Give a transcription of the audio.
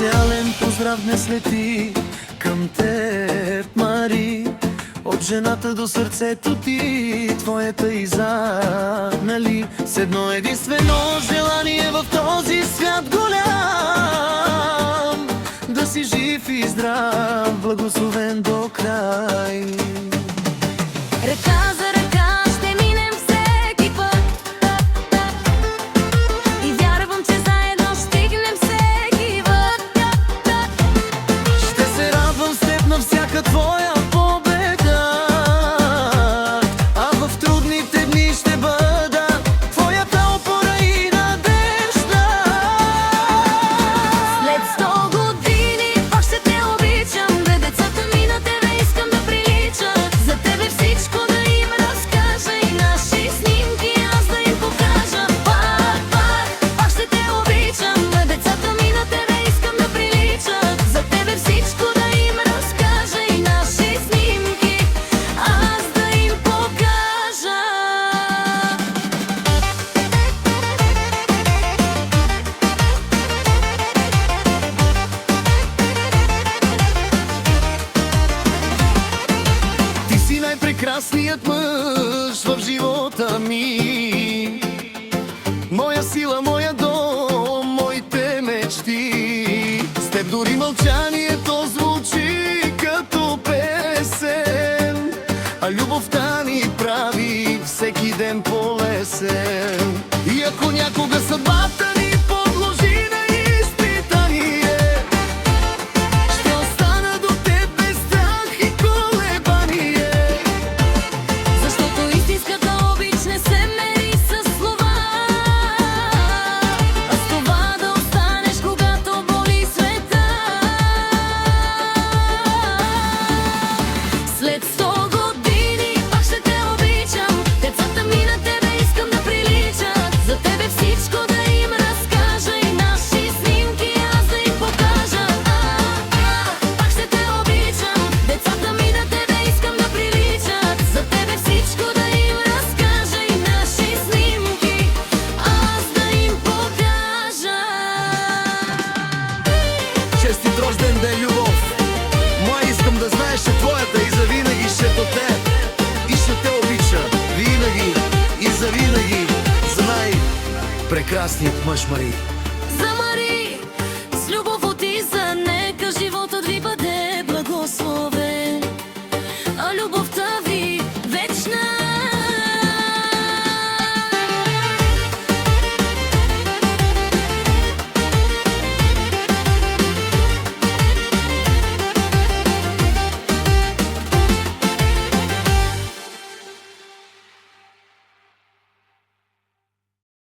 Специален поздрав днес лети към теб, Мари. От жената до сърцето ти, твоята Иза, нали? С едно единствено желание в този свят голям, да си жив и здрав, благословен до край. Ръка за ръка ще минем всеки път и вярвам, че заедно стигнем всеки път. Ще се радвам с теб на всяка твоя победа, а в трудните дни ще бъда твоята опора и надежда. След 100 години пак ще те обичам, бе, децата ми на тебе искам да приличат. За тебе всичко да им разкажа и наши снимки аз да им покажа. Пак ще те обичам, бе, децата ми на тебе искам да приличат. За тебе всичко да им разкажа и наши снимки аз да им покажа. Ти си най-прекрасният мъж в живота ми, моя сила, моя дом, моите мечти. С теб дори мълчанието звучи като песен, а любовта ни прави всеки ден по-лесен. И ако някога съдбата ни подложи на изпитание, ще остана до теб без страх и колебание. Защото истинската обич не се мери със слова, а с това да останеш, когато боли света. След 100 години пак ще те обичам, децата ми на тебе искам да приличат. За тебе всичко да им разкажа и наши снимки аз да им покажа. Пак ще те обичам, децата ми на тебе искам да приличат. За тебе всичко да им разкажа и наши снимки аз да им покажа. Честит рожден ден, любов! Моя искам да знаеш, че твоята и завинаги ще до теб и ще те обича винаги и завинаги за най-прекрасният мъж, Мари.